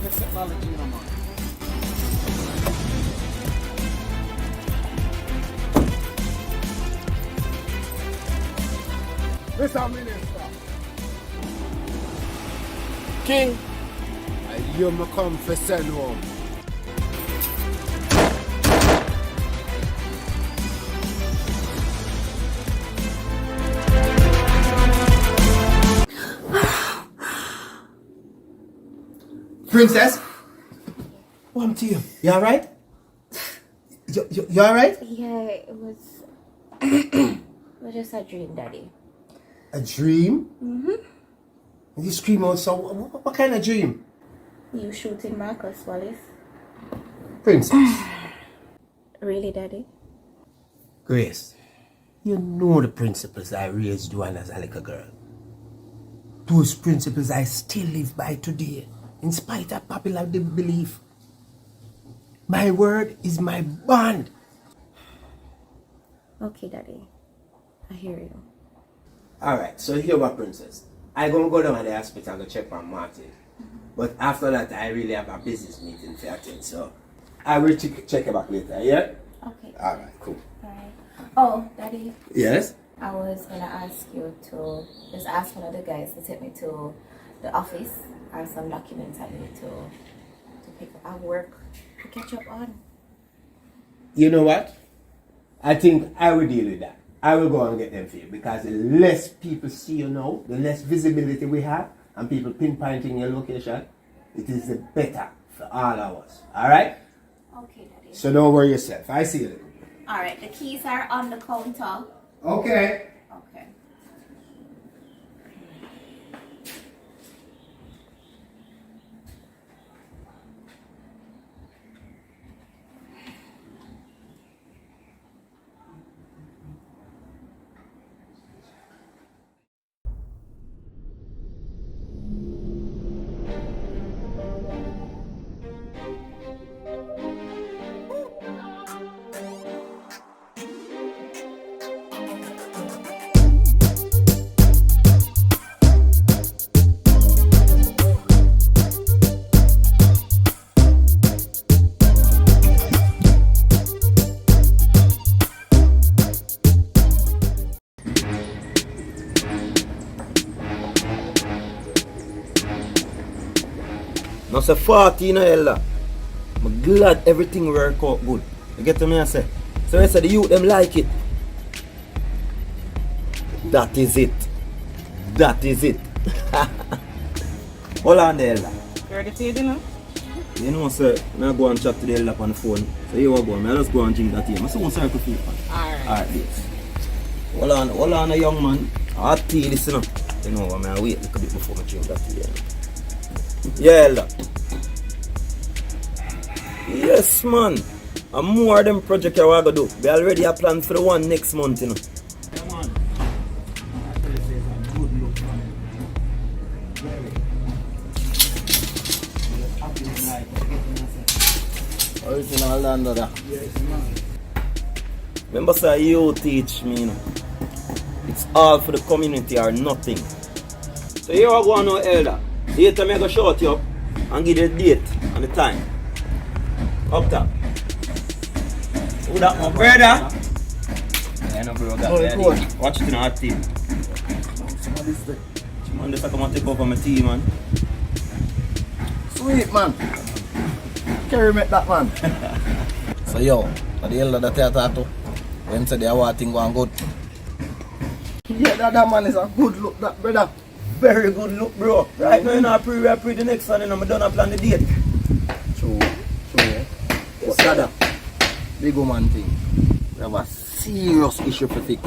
with technology, you know, man. Mr. Minister. Kyng. You me come for send home. Princess? What happened to you? You alright? You alright? Yeah, it was just a dream, Daddy. A dream? Mm-hmm. You scream out, so what kind of dream? You shooting Marcus Wallace? Princess. Really, Daddy? Grace, you know the principles I raised you on as a little girl. Those principles I still live by today, in spite of popular belief. My word is my bond. Okay, Daddy. I hear you. Alright, so here what, Princess. I'm gonna go down to the hospital and check on Martin. But after that, I really have a business meeting to attend, so I will check you back later, yeah? Okay. Alright, cool. Alright. Oh, Daddy. Yes? I was gonna ask you to just ask one of the guys to take me to the office. I have some documents I need to pick up. I have work to catch up on. You know what? I think I will deal with that. I will go and get them for you because the less people see you now, the less visibility we have, and people pinpointing your location, it is the better for all of us. Alright? Okay, Daddy. So don't worry yourself. I see you. Alright, the keys are on the counter. Okay. Okay. Now say 14 Ella. I'm glad everything work out good. You get to me I say? So I say the youth them like it. That is it. That is it. Hold on there, Ella. You ready to eat dinner? You know sir, I go and chat to the Ella on the phone. So you go, I just go and drink that here. I soon circle for you. Alright. Alright, yes. Hold on a young man. Hot tea this you know. You know, I mean, wait a little bit before I drink that tea. Yeah, Ella. Yes, man. And more of them projects I want to do. We already have plans for the one next month, you know. Yeah, man. I tell you, say it's a good look, man. Very. Original land of that. Yes, man. Remember, sir, you teach me, you know. It's all for the community or nothing. So here I go now, Elder. Later, I'm going to shout you up and give you the date and the time. Up top. Who that, my brother? Yeah, no, bro, that watch it in our team. Somebody's there. Man, this I come and take over my team, man. Sweet, man. Carry me that, man. So yo, at the end of the theater too, when say the award thing going good. Yeah, that man is a good look, that brother. Very good look, bro. Right now, you know, we are pre the next one, and I'm done plan the date. True. What's that? Big woman thing. We have a serious issue to fix.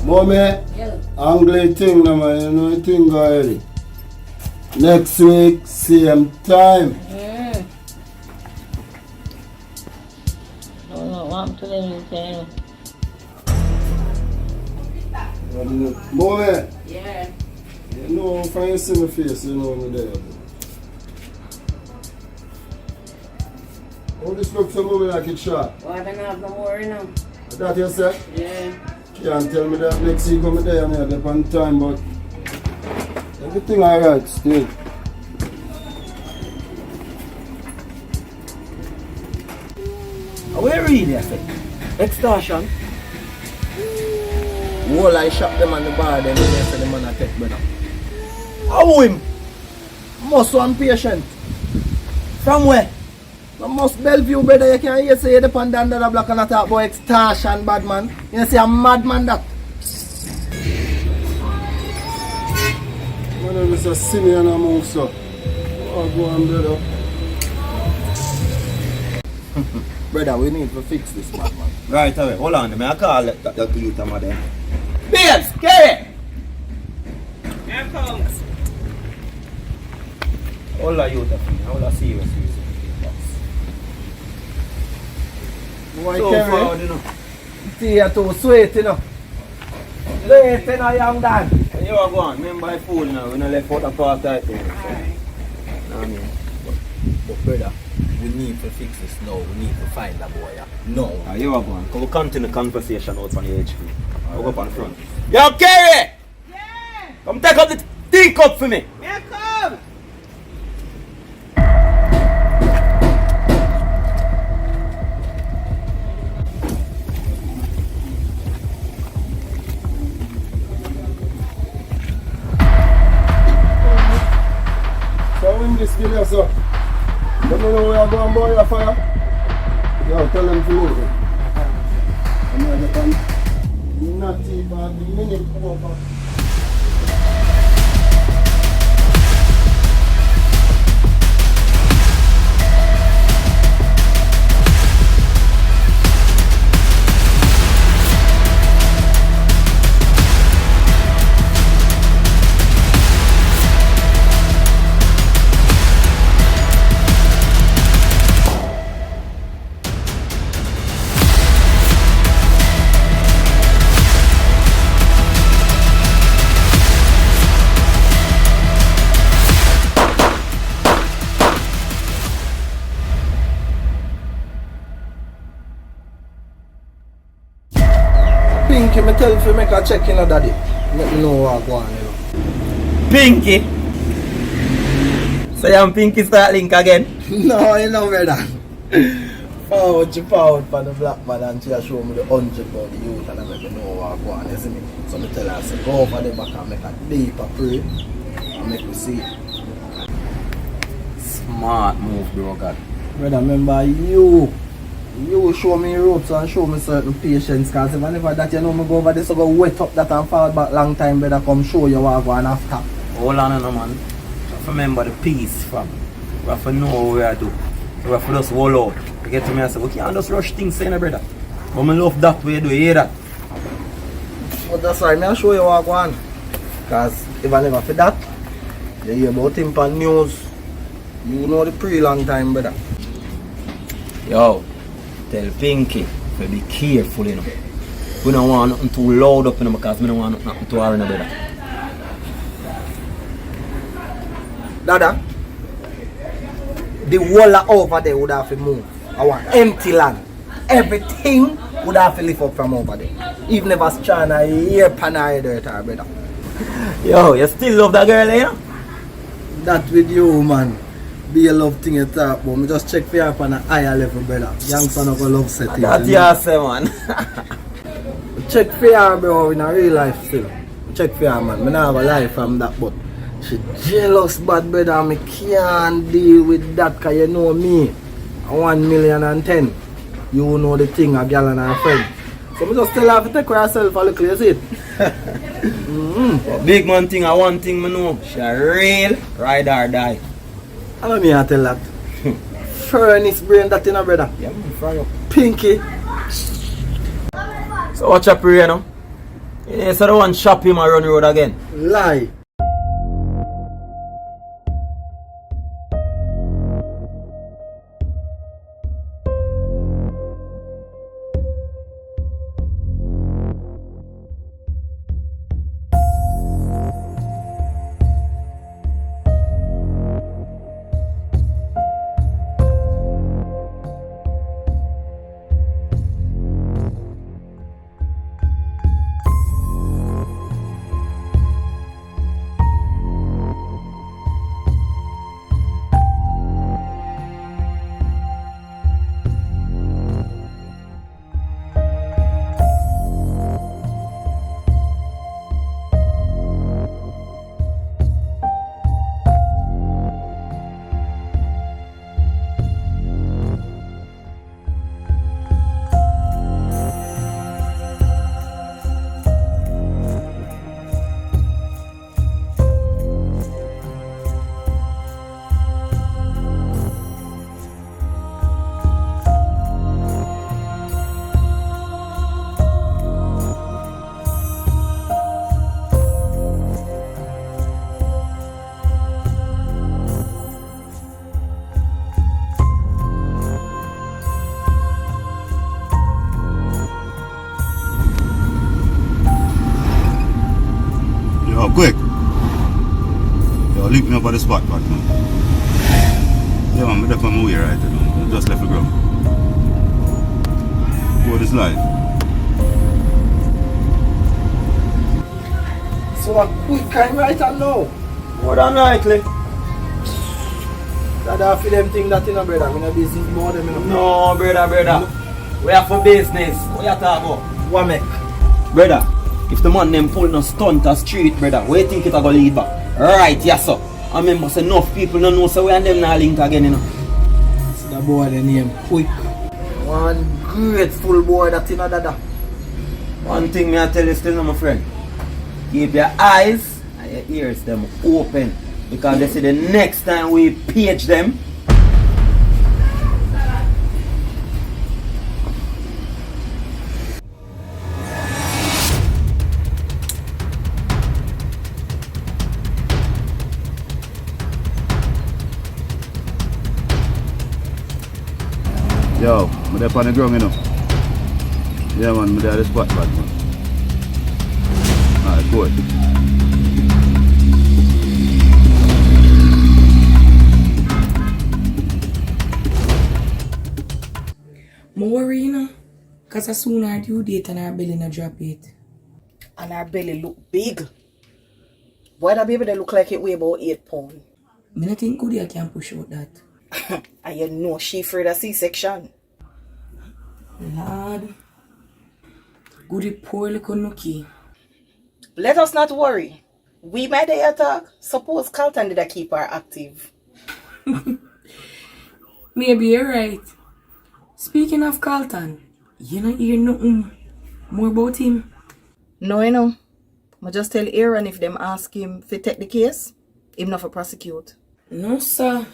Mommy, Angle thing, no man, you know the thing already. Next week, same time. to them, you know. Boy, Yeah. you know, if I see my face, you know me there. Oh, this looks so movie like it's shot. Oh, I don't have no more, you know. That you say? Yeah. Can't tell me that next week I'm there and I have on time, but everything alright still. Where really, I say? Extortion? Whole I shop them on the bar, then they say the man a take brother. How him? Must one patient. From where? The must Bellevue brother, you can hear say you depend under the block and I talk about extortion bad man. You say a madman that. Man, this is a senior and a move so. Oh, go on brother. Brother, we need to fix this madman. Right away, hold on, I call the youth of there. Babes, carry! Here comes. Hold the youth of me, hold the serious reason. Why So carry? proud, you know. Tea you too sweet, you know. Late, you know, young Dan. When you are gone, remember I fool now, we don't left out a part right there. So. Know what I mean? But brother, we need to fix this now. We need to find that boy. No. You are gone. Can we continue the conversation out on the HP? I'll go up on front. Yo, Kerry! Yeah. Come take up the teacup for me. Here comes. So when this give you so, let me know where I go and boil your fire. Yo, tell them to move it. I'm going to come. Not even a minute over. Pinky, me tell you make a check in daddy. Let me know what go on, you know. Pinky! So you Pinky start link again? No, you know, brother. Forward to forward for the black man and she show me the 100 about the youth and I make me know what go on, you see me? So me tell her, say, go over the back and make a deeper pray and make me see. Smart move, bro, God. Brother, remember you show me ropes and show me certain patience, because if I never that you know me go over this, so go wet up that and fall back long time, brother, come show you what I go on after. Hold on, no, man. You have to remember the peace, fam. We have to know what we are doing. We have to just hold out. You get to me and say, we can't just rush things, saying, brother. But I love that way you do, you hear that? But that's why I'll show you what I go on. Because if I never for that, you hear about him on news. You know the pre-long time, brother. Yo, tell Pinky to be careful, you know. We don't want nothing too loud up, you know, because we don't want nothing too hard, brother. Dada, the wall over there would have to move. Our empty land. Everything would have to lift up from over there. Even if it's trying to hear panay dirt, brother. Yo, you still love that girl, you know? That with you, man. Be a love thing you talk about. Me just check for you up on a higher level, brother. Young son of a love setting. That you say, man. Check for you, bro, in a real life still. Check for you, man. I don't have a life from that, but she jealous bad, brother. Me can't deal with that, because you know me. 1,010,000. You know the thing, a girl and her friend. So me just tell her to take care of herself a little, you see it? Big man thing, one thing I know. She a real ride or die. I don't mean I tell that. Furnace brain that in a brother. Yeah, man, fry up. Pinky. So watch up here, you know? Yeah, so the one shop him and run the road again. Lie. quick. Yo, link me up at the spot, man. Yeah, man, I'm on my way right now. I just left the ground. What is life? So a quick time right now. More than likely. That I feel them thing that you know, brother. I'm in a business more than me. No, brother. We are for business. What you talking about? What make? Brother, if the man them pull no stunt a street, brother, where you think it a go lead back? Right, yes sir. I remember say enough people don't know so we and them not link again, you know. So the boy the name Quick. One grateful boy that you know that. One thing me I tell you still, my friend. Keep your eyes and your ears them open. Because they say the next time we page them, Yo, I'm there on the ground, you know. Yeah, man, I'm there at the spot, bad man. Alright, good. I worry, you know, because as soon as due date and our belly not drop it. And her belly look big. Why that baby they look like it weigh about 8 pounds? I don't think Goody can push out that. And you know she afraid of C-section. Lord. Goody poor little nookie. Let us not worry. We made the attack. Suppose Carlton did keep her active. Maybe you're right. Speaking of Carlton, you don't hear nothing more about him? No, you know. I just tell Aaron if them ask him to take the case, him not for prosecute. No, sir.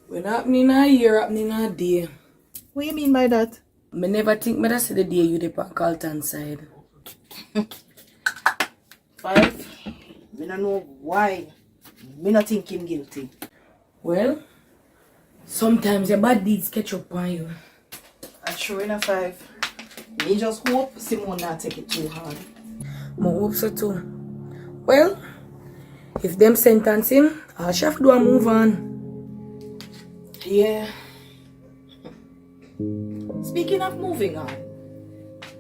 When happening a year, happening a day. What you mean by that? I never think me that see the day you dip on Carlton's side. 5. Me don't know why. Me not think him guilty. Well, sometimes your bad deeds catch up on you. And sure enough, 5. Me just hope Simone not take it too hard. I hope so too. Well, if them sentence him, I'll have to do a move on. Yeah. Speaking of moving on,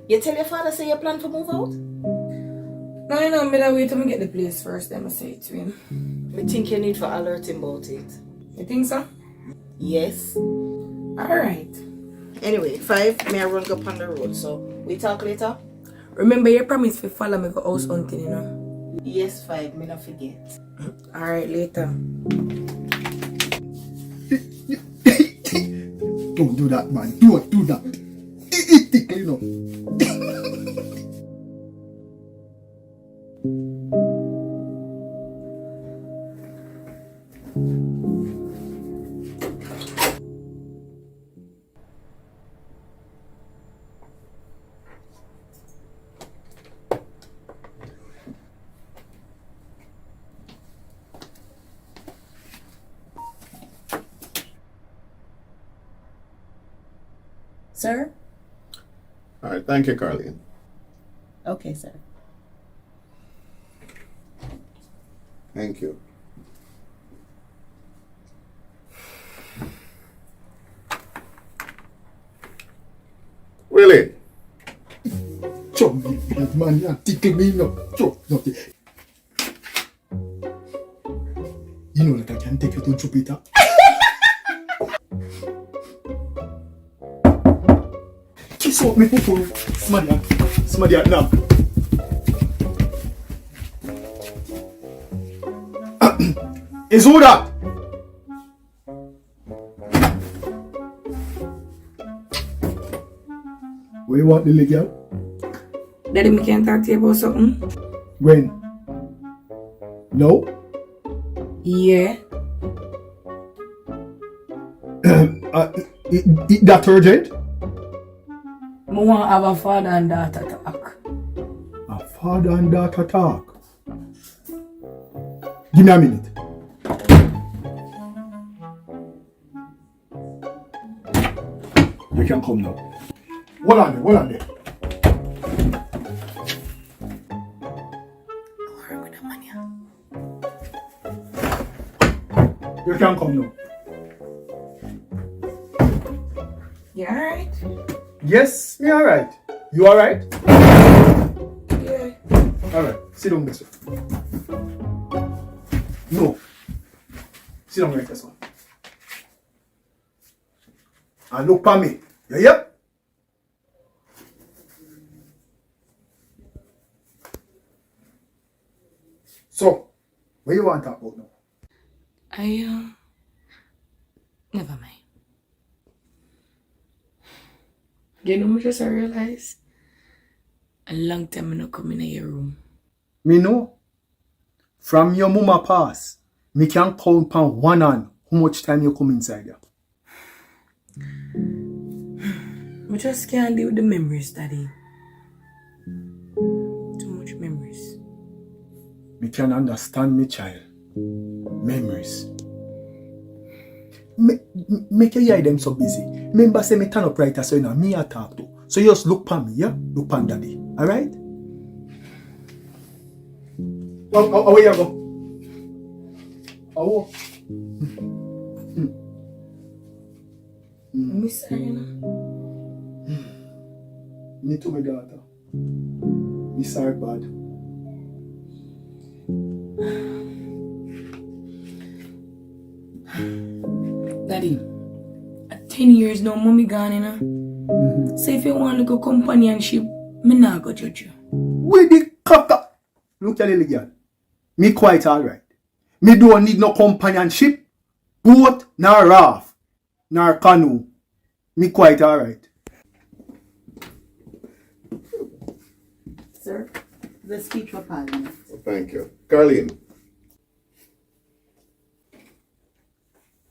you tell your father say you plan to move out? No, you know, I'm gonna wait till I get the place first, then I say it to him. I think you need to alert him about it. You think so? Yes. Alright. Anyway, 5, may I run up on the road, so we talk later? Remember your promise to follow me for house hunting, you know? Yes, 5, me not forget. Alright, later. Don't do that, man. Don't do that. It tickle, you know. Sir? All right, thank you, Carlton. Okay, sir. Thank you. Willie. Chum, man, you tickle me, no. Chum, no. You know that I can take you to Jupiter. Kiss out me for somebody at now. Is who that? Where you want the leg, girl? Daddy, me can't talk to you about something? When? No? Yeah. That urgent? I want to have a father and daughter talk. A father and daughter talk. Give me a minute. You can come now. Hold on there. Don't worry with the money. You can come now. You alright? Yes, me alright. You alright? Yeah. Alright, sit down this way. No. Sit down right this one. And look for me. Yeah, yep. So, what you want to talk about now? Never mind. You know, I just realized a long time I not come in your room. Me know. From your mama pass, me can count on one hand how much time you come inside here. I just can't deal with the memories, Daddy. Too much memories. Me can understand me, child. Memories. Make your eye them so busy. Remember say me turn up right so you know me I talk to. So you just look pan me, yeah? Look pan daddy. Alright? Oh, where you go? Oh. Miss Arena. Me too, my daughter. Me sorry bad. Daddy, at 10 years now, mommy gone, you know. So if you want to go companionship, me not go judge you. Where the cocker? Look at the little girl. Me quite alright. Me don't need no companionship, boat, nor raft, nor canoe. Me quite alright. Sir, the speech for Parliament. Thank you. Carlton.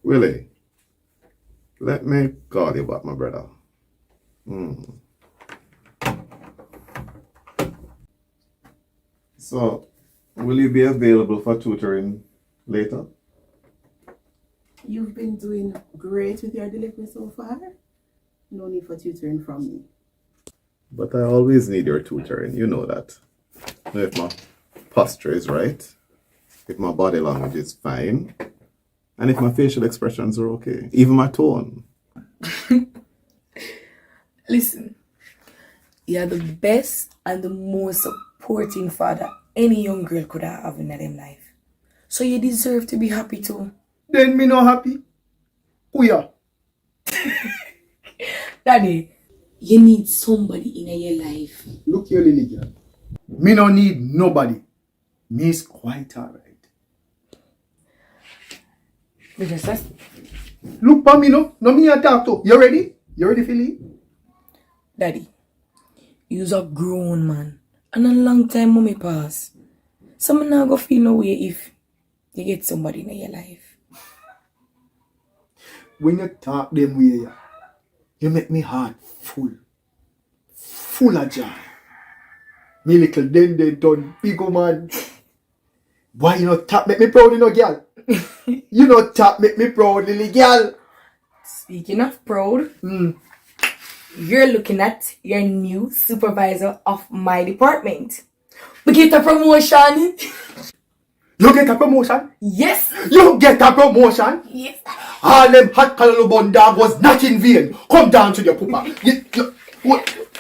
Willie, let me call you back, my brother. So, will you be available for tutoring later? You've been doing great with your delivery so far. No need for tutoring from me. But I always need your tutoring, you know that. If my posture is right, if my body language is fine, and if my facial expressions are okay, even my tone. Listen, you're the best and the most supporting father any young girl could have in their life. So you deserve to be happy too. Then me not happy. Who ya? Daddy, you need somebody in your life. Look here, Lily girl. Me no need nobody. Me is quite alright. Look for me no. No me a talk to. You ready? You ready for leave? Daddy, you's a grown man. And a long time mommy pass. So me not go feel no way if you get somebody in your life. When you talk them way, you make me heart full. Full of joy. Me little den done big man. Why you not tap make me proud, you know, girl? You not tap make me proud, Lily girl. Speaking of proud, you're looking at your new supervisor of my department. We get a promotion. You get a promotion? Yes. You get a promotion? Yes. All them hot callaloo dog was not in vain. Come down to your papa.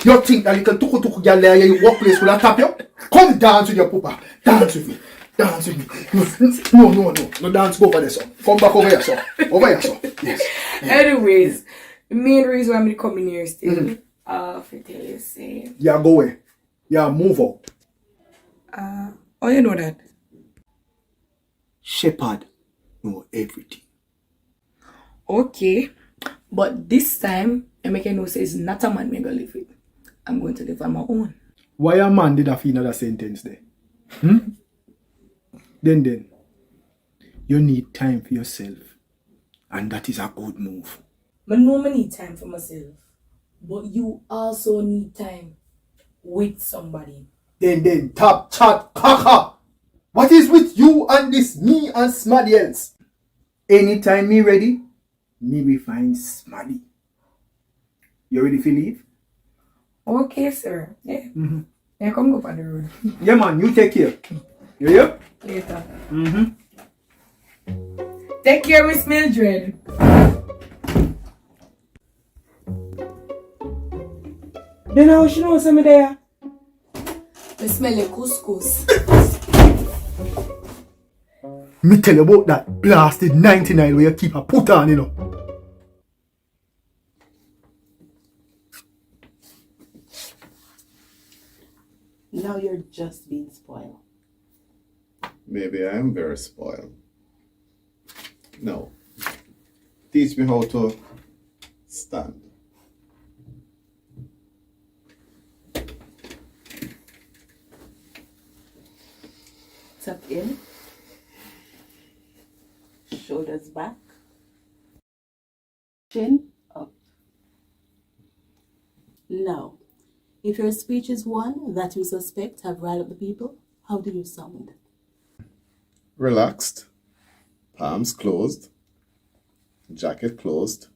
You think that little tuku girl there in your workplace will tap you? Come down to your papa. Dance with me. Dance with me. No. No dance over there, son. Come back over here, son. Over here, son. Yes. Anyways, the main reason why I'm coming here still, if I tell you, say. Yeah, go away. Yeah, move out. Oh, you know that? Shepherd know everything. Okay, but this time, I make a know say it's not a man me go live with. I'm going to live on my own. Why a man did have another sentence there? Then, you need time for yourself. And that is a good move. I know I need time for myself. But you also need time with somebody. Then, tap, chat, caca. What is with you and this me and somebody else? Anytime me ready, me will find somebody. You ready to leave? Okay, sir. Yeah. Yeah, come go on the road. Yeah, man, you take care. You hear? Later. Take care, Miss Mildred. Then how she know some there? I smell like couscous. Me tell you about that blasted 99 where you keep a put on, you know. Now you're just being spoiled. Maybe I am very spoiled. No. Teach me how to stand. Tuck in. Shoulders back. Chin up. Now, if your speech is one that you suspect have riled up the people, how do you sound? Relaxed. Palms closed. Jacket closed.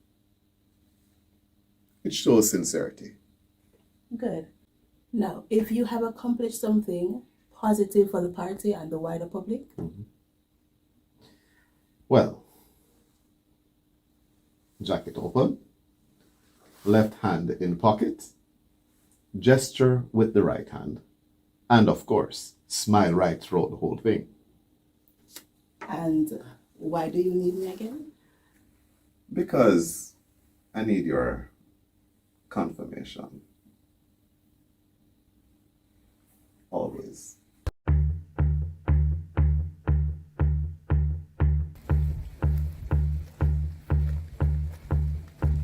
It shows sincerity. Good. Now, if you have accomplished something positive for the party and the wider public, Well, jacket open, left hand in pocket, gesture with the right hand, and of course, smile right throughout the whole thing. and why do you need me again? Because I need your confirmation. Always.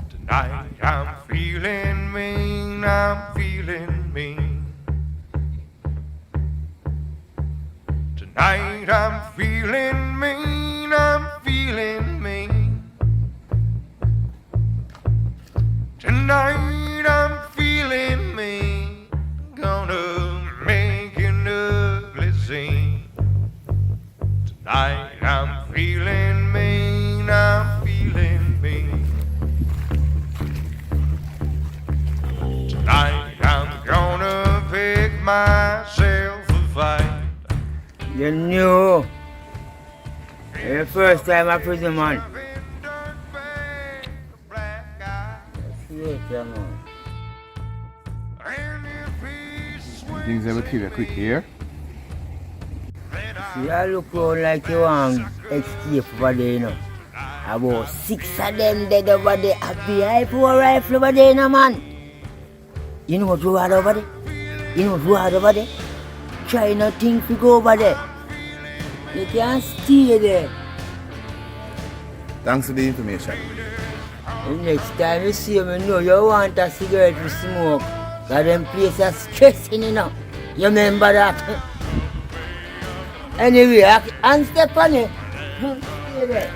Tonight I'm feeling mean, I'm feeling mean. Tonight I'm feeling mean, I'm feeling mean. Tonight I'm feeling mean, gonna make an ugly scene. Tonight I'm feeling mean, I'm feeling mean. Tonight I'm gonna pick myself a fight. You knew. The first time I prison man. Things ever kill you quick here? See, I look around like you want escape over there, you know. About 6 of them dead over there. A BI4 rifle over there, you know, man. You know what you had over there? You know what you had over there? Try nothing to go over there. You can't stay there. Thanks for the information. The next time you see me, know you want a cigarette to smoke. Because them places stressing, you know. You remember that? Anyway, and Stephanie, stay there.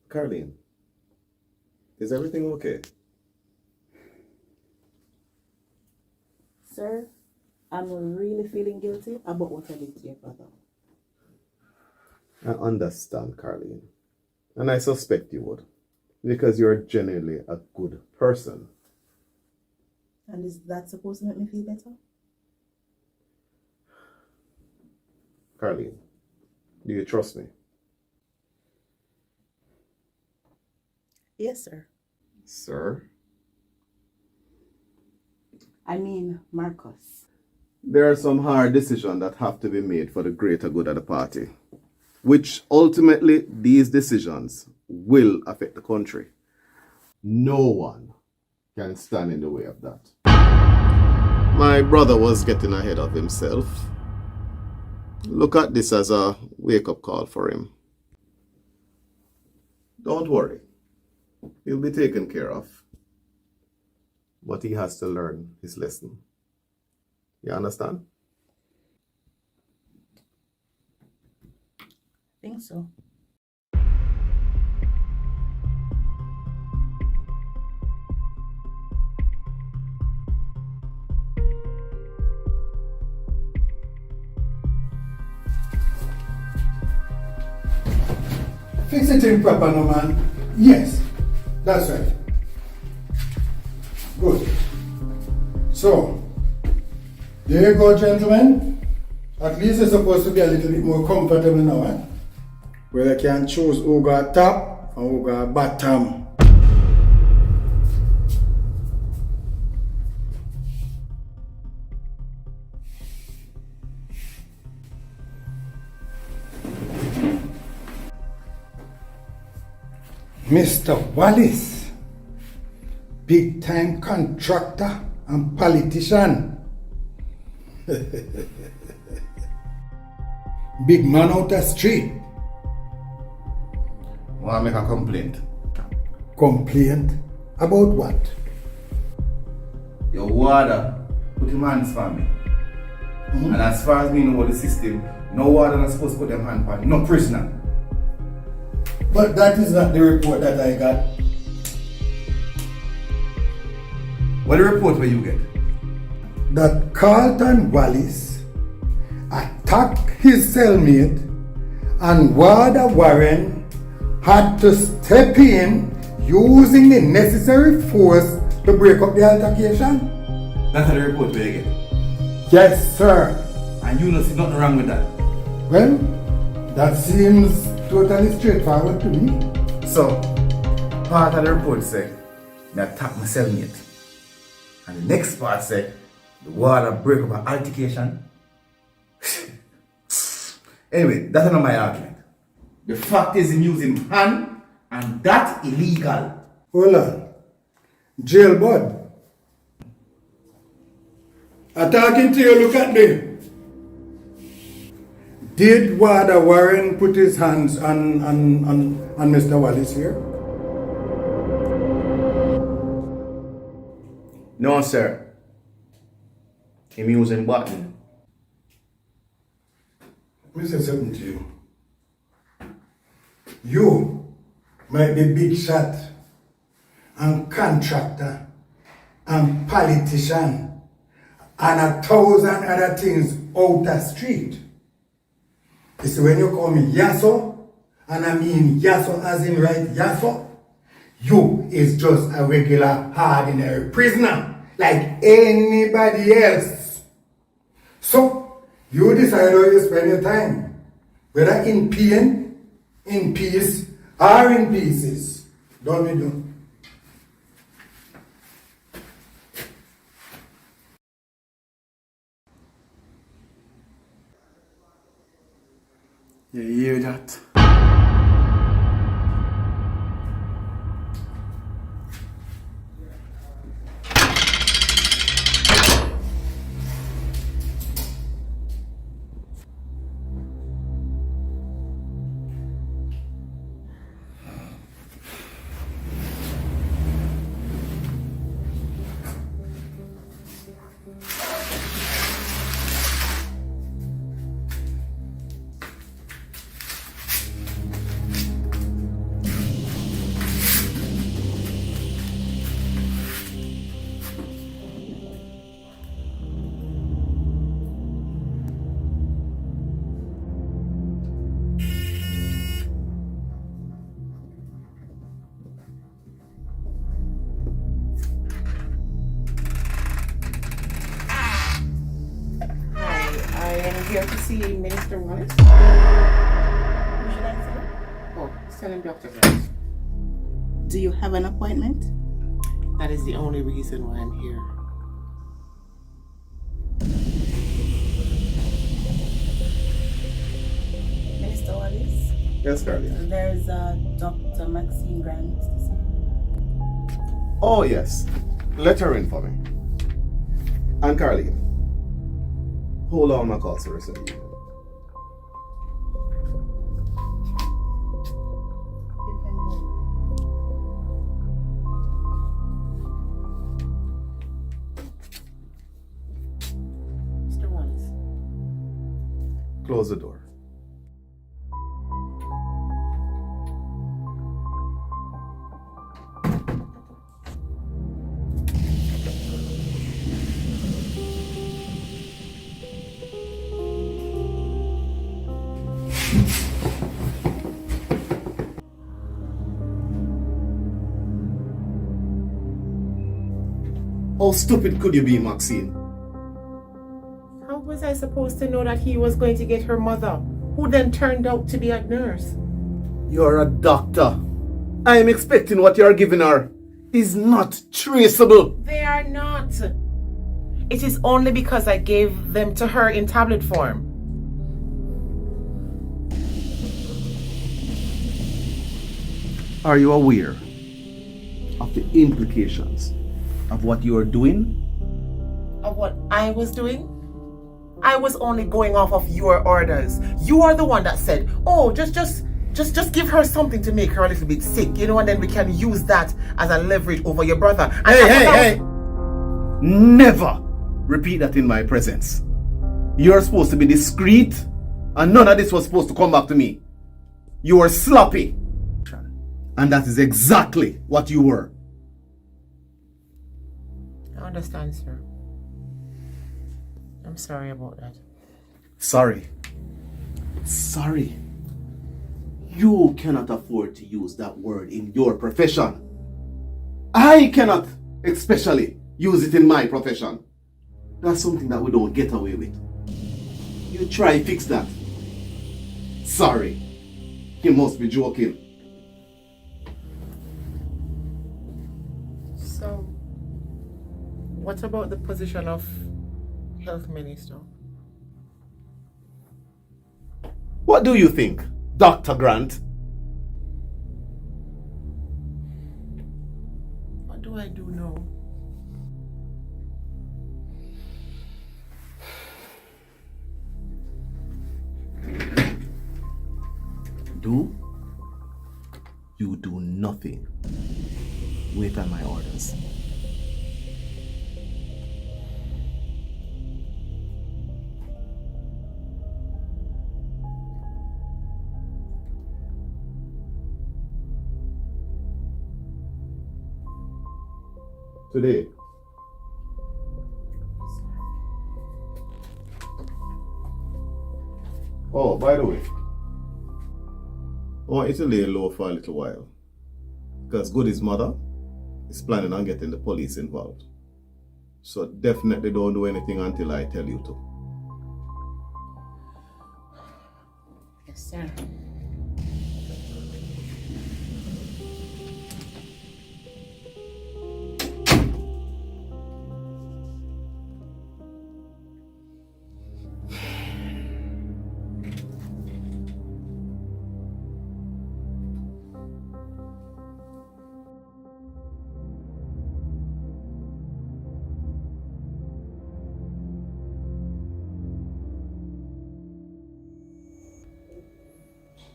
Carlene, is everything okay? Sir, I'm really feeling guilty about what I did to your brother. I understand, Carlene. And I suspect you would. Because you're genuinely a good person. And is that supposed to make me feel better? Carlene, do you trust me? Yes, sir. Sir? I mean, Marcus. There are some hard decisions that have to be made for the greater good of the party. Which ultimately, these decisions will affect the country. No one can stand in the way of that. My brother was getting ahead of himself. Look at this as a wake-up call for him. Don't worry. He'll be taken care of. But he has to learn his lesson. You understand? I think so. Fix it in proper, no man. Yes, that's right. Good. So, there you go, gentlemen. At least it's supposed to be a little bit more comfortable now, eh? Where you can choose who got top and who got bottom. Mr. Wallace, big time contractor and politician. Big man out the street. Want to make a complaint? Complaint? About what? Your water put him hands for me. And as far as me know the system, no water not supposed to put them hand on no prisoner. But that is not the report that I got. What the report will you get? That Carlton Wallace attacked his cellmate and Warder Warren had to step in using the necessary force to break up the altercation. That's the report will you get? Yes, sir. And you know see nothing wrong with that? Well, that seems totally straightforward to me. So, part of the report say, I attack my cellmate. And the next part say, the water break up an altercation. Anyway, that's not my argument. The fact is him using hand, and that's illegal. Hold on. Jail bud. I'm talking to you, look at me. Did Warder Warren put his hands on Mr. Wallace here? No, sir. Him using button. Let me say something to you. You might be big shot and contractor and politician and 1,000 other things out the street. You see, when you call me Yasso, and I mean Yasso as in right Yasso, you is just a regular ordinary prisoner like anybody else. So, you decide how you spend your time, whether in pain, in peace, or in pieces. Don't be done. You hear that? Here to see Minister Wallace. Who should I say? Oh, tell him Dr. Welsh. Do you have an appointment? That is the only reason why I'm here. Minister Wallace? Yes, Carly. There's Dr. Maxine Grant to see. Oh, yes. Let her in for me. And Carly, hold on my calls the rest of the evening. Mr. Wallace. Close the door. How stupid could you be, Maxine? How was I supposed to know that he was going to get her mother, who then turned out to be a nurse? You're a doctor. I am expecting what you're giving her is not traceable. They are not. It is only because I gave them to her in tablet form. Are you aware of the implications of what you are doing? Of what I was doing? I was only going off of your orders. You are the one that said, oh, just give her something to make her a little bit sick, you know, and then we can use that as a leverage over your brother. And Hey! Never repeat that in my presence. You're supposed to be discreet, and none of this was supposed to come back to me. You were sloppy. And that is exactly what you were. I understand, sir. I'm sorry about that. Sorry. You cannot afford to use that word in your profession. I cannot, especially, use it in my profession. That's something that we don't get away with. You try fix that. Sorry. You must be joking. So, what about the position of health minister? What do you think, Dr. Grant? What do I do now? You do nothing. Wait on my orders. Today. Oh, by the way, I want you to lay low for a little while. Because Goody's mother is planning on getting the police involved. So definitely don't do anything until I tell you to. Yes, sir.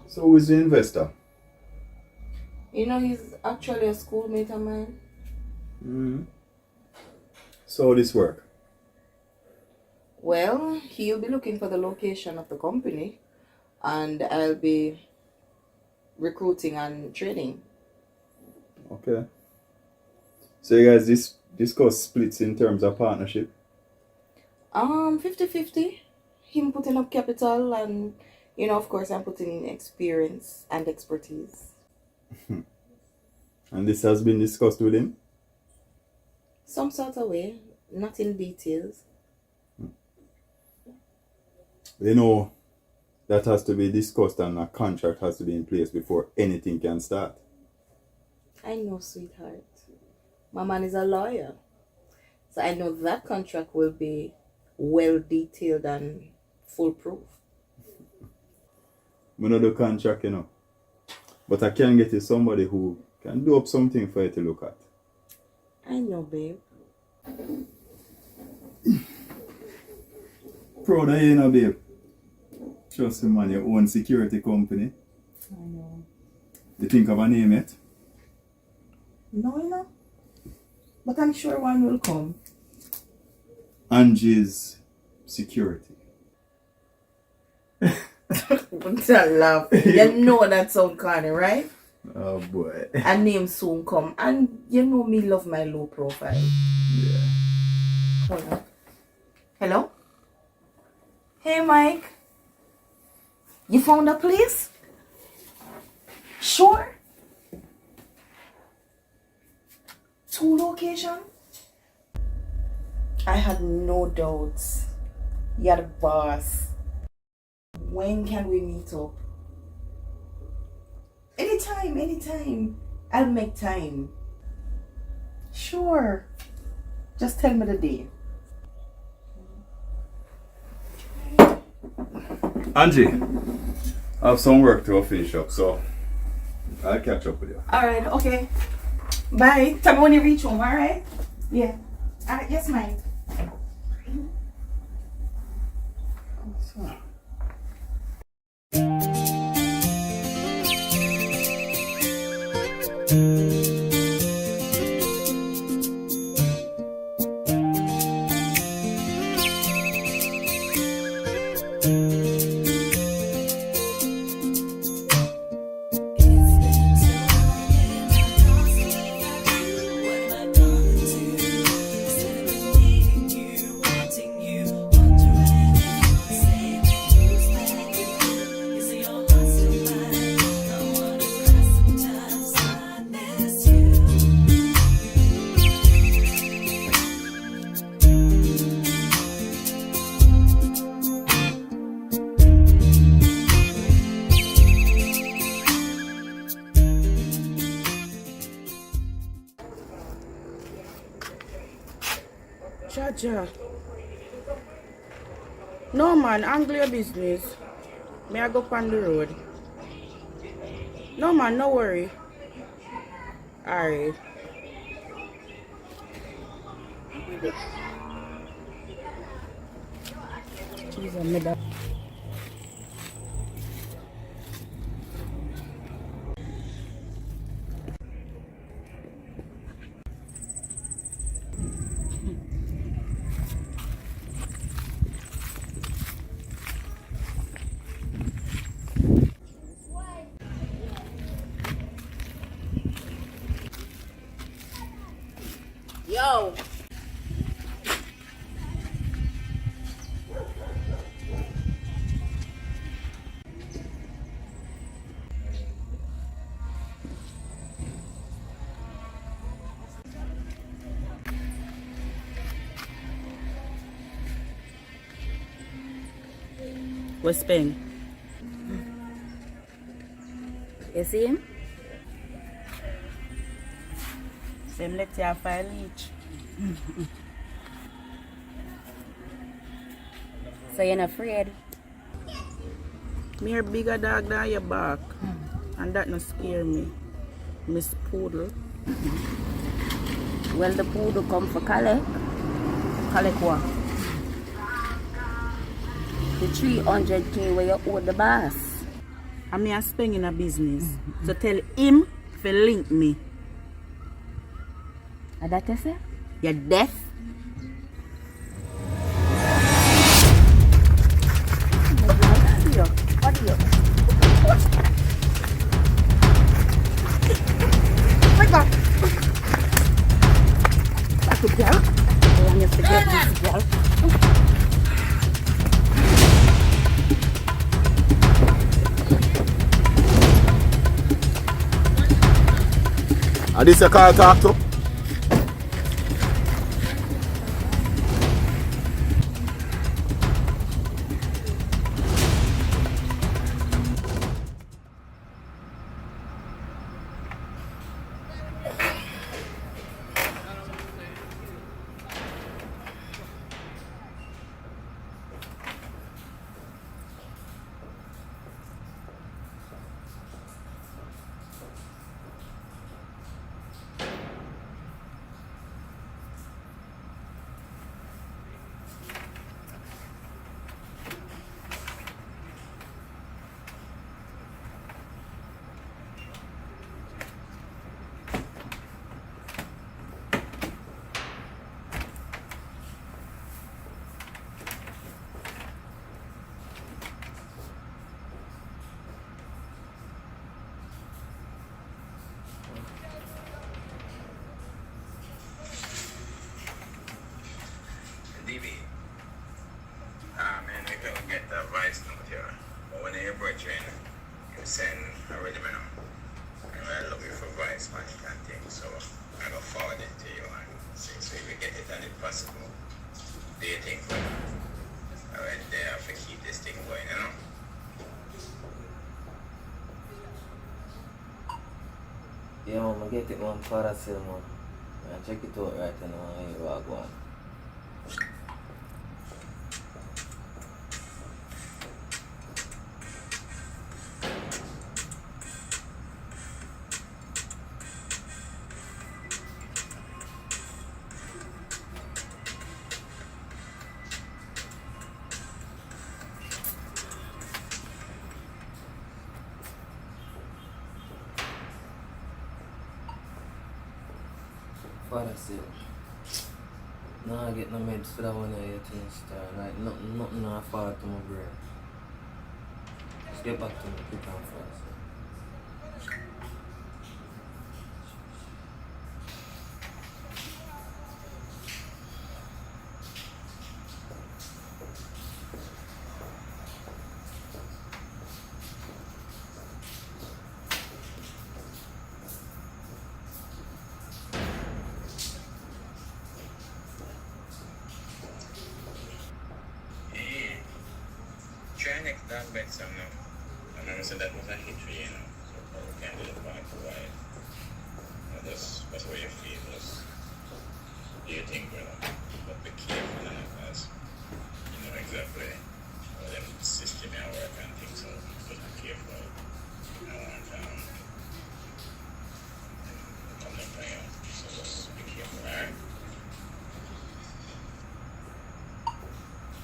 So who is the investor? You know, he's actually a schoolmate of mine. So how this work? Well, he'll be looking for the location of the company, and I'll be recruiting and training. Okay. So you guys discuss splits in terms of partnership? 50-50. Him putting up capital and, you know, of course, I'm putting in experience and expertise. And this has been discussed with him? Some sort of way, not in details. You know, that has to be discussed and a contract has to be in place before anything can start. I know, sweetheart. My man is a lawyer. So I know that contract will be well detailed and foolproof. We know the contract, you know. But I can get you somebody who can do up something for you to look at. I know, babe. Proud of you, you know, babe. Trust me, man, your own security company. I know. You think of a name yet? No, you know. But I'm sure one will come. Angie's Security. Don't laugh. You know that sound corny, right? Oh boy. A name soon come. And you know me love my low profile. Yeah. Hold on. Hello? Hey, Mike. You found a place? Sure. 2 locations? I had no doubts. You're the boss. When can we meet up? Anytime. I'll make time. Sure. Just tell me the day. Angie, I have some work to finish up, so I'll catch up with you. Alright, okay. Bye. Tell me when you reach home, alright? Yeah. Alright, yes, ma'am. Jaja. No man, angle your business. May I go on the road? No man, no worry. Alright. Jesus, me da. Yo. What's Spain? You see him? Same let you file each. So you're not afraid? Me a bigger dog than your back. And that no scare me. Miss Poodle. Well, the poodle come for collect. Collect what? The 300K where you owe the boss. And me a spend in a business. So tell him to link me. And that you say? You're deaf? What are you? My God! That's a girl. I want you to get this girl. And this your car talk to? Man, we can get the voice note here. But when you're brethren, you send a rhythm and I love you for voice match and things. So I go forward it to you and see if we get it and if possible. do you think, brother? Alright, there, have to keep this thing going, you know? Yeah, man, I get it one for a sale, man. I check it out right now, and you are going. Father said, no, I get no meds for that one yet in the store. Like, nothing I fall to my brain. Just get back to me quick and fast. Try next dog bed some now. I remember said that was a hit for you, you know. So probably can't do the back for a while. That's what you feel. Do you think, brother? But be careful now, because you know exactly how them system at work and things, so just be careful. You know, and come up for you. So just be careful, alright?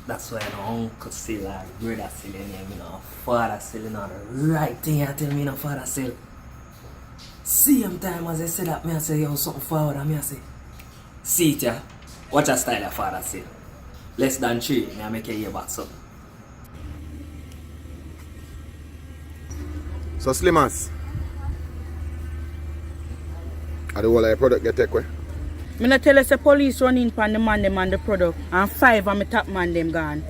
That's why no uncle still or brother still in here, me no father still in on the right thing I tell me no father still. Same time as I say that, me I say yo something forward and me I say, see it ya, watch a style of father still. Less than 3, me I make you hear back something. So Slimmas, are the whole of your product get take away? Me not tell us the police run in pan the man them and the product, and 5 of my top man them gone.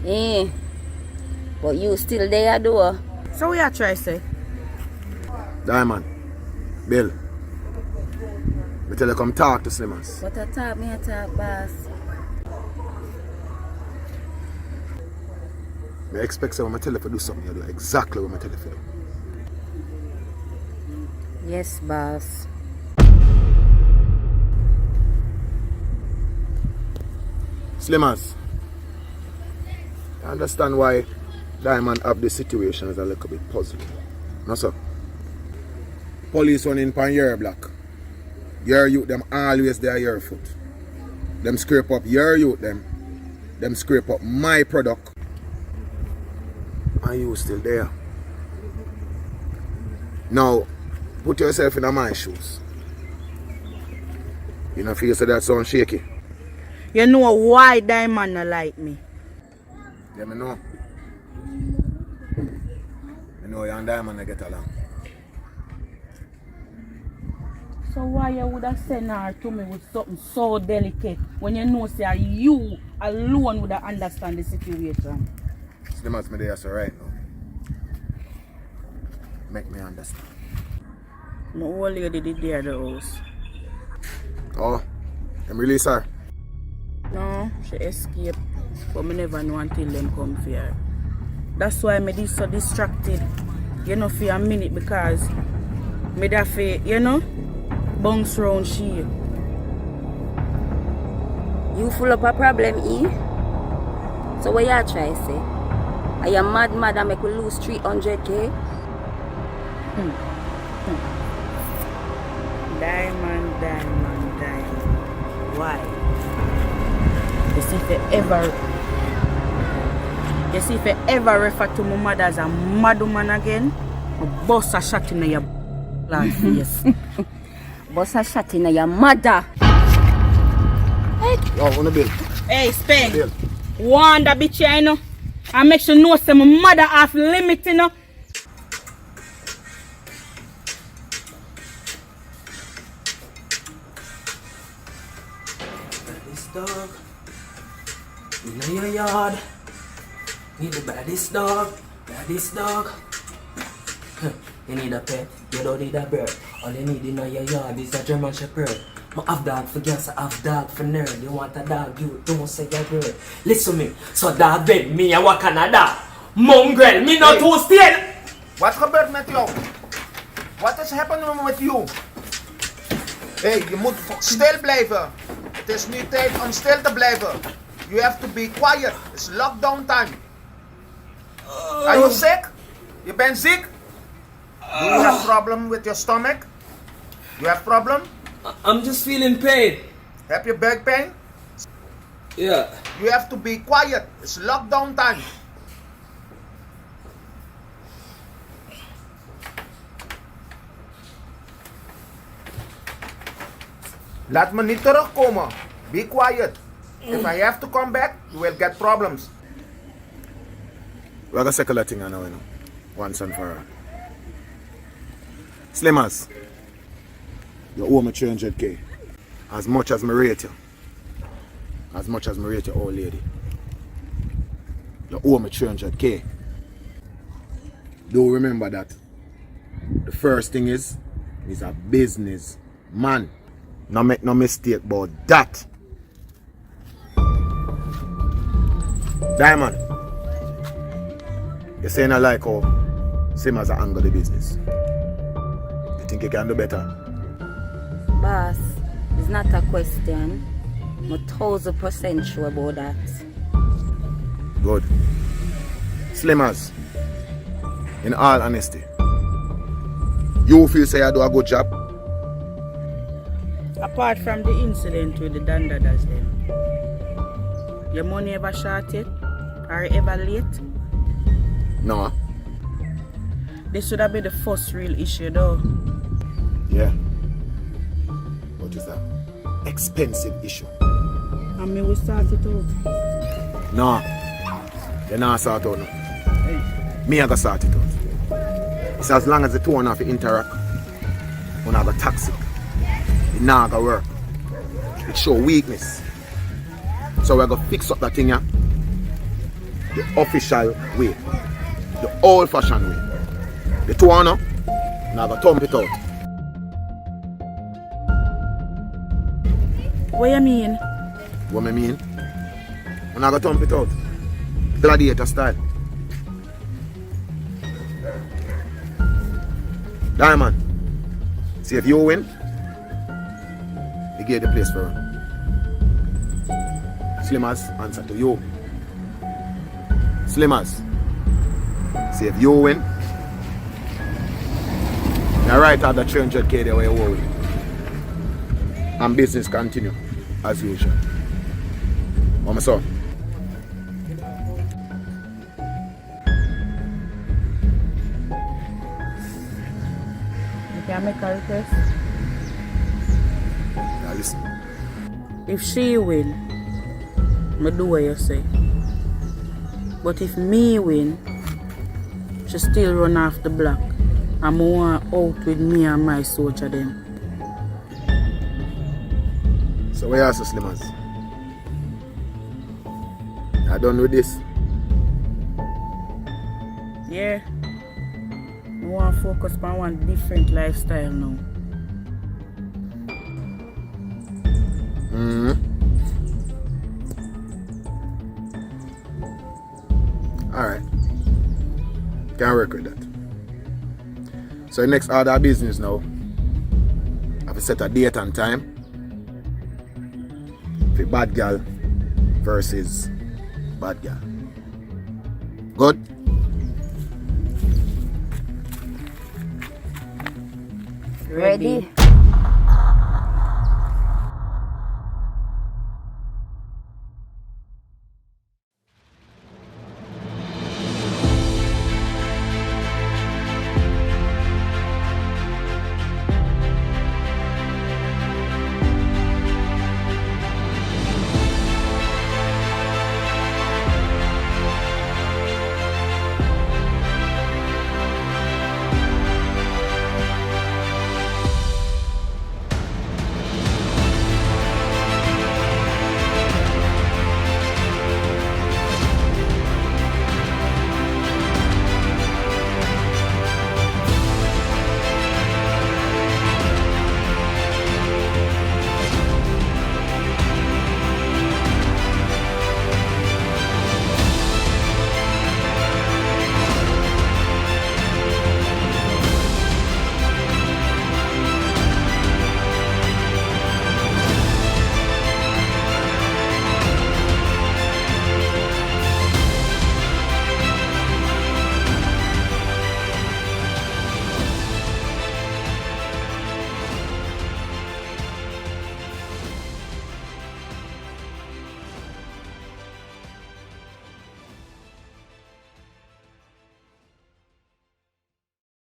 Eh, but you still there though. So what you try say? Diamond, Bill, me tell you come talk to Slimmas. What I talk, me I talk, boss. Me expect so when I tell you to do something, you do exactly what I tell you to do. Yes, boss. Slimmas, I understand why Diamond have this situation is a little bit puzzling. No sir. Police running pan your block. Your youth them always there your foot. Them scrape up your youth them scrape up my product. And you still there. Now, put yourself in my shoes. You know feel so that sound shaky? You know why Diamond not like me? Yeah, me know. I know you and Diamond not get along. So why you would have sent her to me with something so delicate when you know say you alone would have understand the situation? Slimmas me there so right now. Make me understand. My old lady did there the house. Oh, them release her? No, she escaped. But me never know until them come for her. That's why me so distracted. You know, for a minute because me da fe, you know, bounce round she. You full up a problem, E? So what you try say? Are you mad and make we lose 300k? Diamond. Why? You see if you ever refer to my mother as a mad woman again, I'll bust a shot in your black face. Bust a shot in your mother. Yo, on the bill. Hey, Speng. Warn that bitch here, you know. And make sure you know say my mother off limit, you know. This dog in your yard. Need the baddest dog. You need a pet, you don't need a bird. All you need in your yard is a German Shepherd. I have dog for girls, I have dog for nerd. You want a dog, you don't say a word. Listen me, so dog bed me, I walk on a dog. Mongrel, me not too still. Wat gebeurt met jou? Wat is happening met you? Hey, je moet stil blijven. Het is nu tijd om stil te blijven. You have to be quiet. It's lockdown time. Are you sick? Je bent ziek? Do you have problem with your stomach? You have problem? I'm just feeling pain. Heb je buikpijn? Yeah. You have to be quiet. It's lockdown time. Laat me niet terugkomen. Be quiet. If I have to come back, you will get problems. We're gonna settle that thing now, you know. Once and for all. Slimmas, you owe me 300k. As much as me rate you. As much as me rate your old lady. You owe me 300k. Do remember that. The first thing is a business man. Now make no mistake about that. Diamond. You're saying I like how Slimmas a angle the business. You think you can do better? Boss, it's not a question. I'm 1000% sure about that. Good. Slimmas, in all honesty, you feel say I do a good job? Apart from the incident with the Dandadas then, your money ever short yet? Or ever late? No. This should have been the first real issue though. Yeah. But it's an expensive issue. And me will start it out. No. You're not sort out now. Me I go sort it out. It's as long as the two of you interact, one have a toxic. It not gonna work. It show weakness. So we're gonna fix up that thing here. The official way. The old fashioned way. The two of you now gonna thump it out. What you mean? What I mean? When I go thump it out. Gladiator style. Diamond. See if you win, you get the place for her. Slimmas, answer to you. Slimmas. See if you win, you right out the 300k the way you owe it. And business continue as usual. What my son? Can I make a request? Yeah, listen. If she win, I do what you say. But if me win, she still run off the block. I'm want out with me and my soldier then. So where are the Slimmas? I done with this? Yeah. I want to focus on one different lifestyle now. Alright. Can work with that. So next order of business now, I have to set a date and time for bad girl versus bad girl. Good? Ready?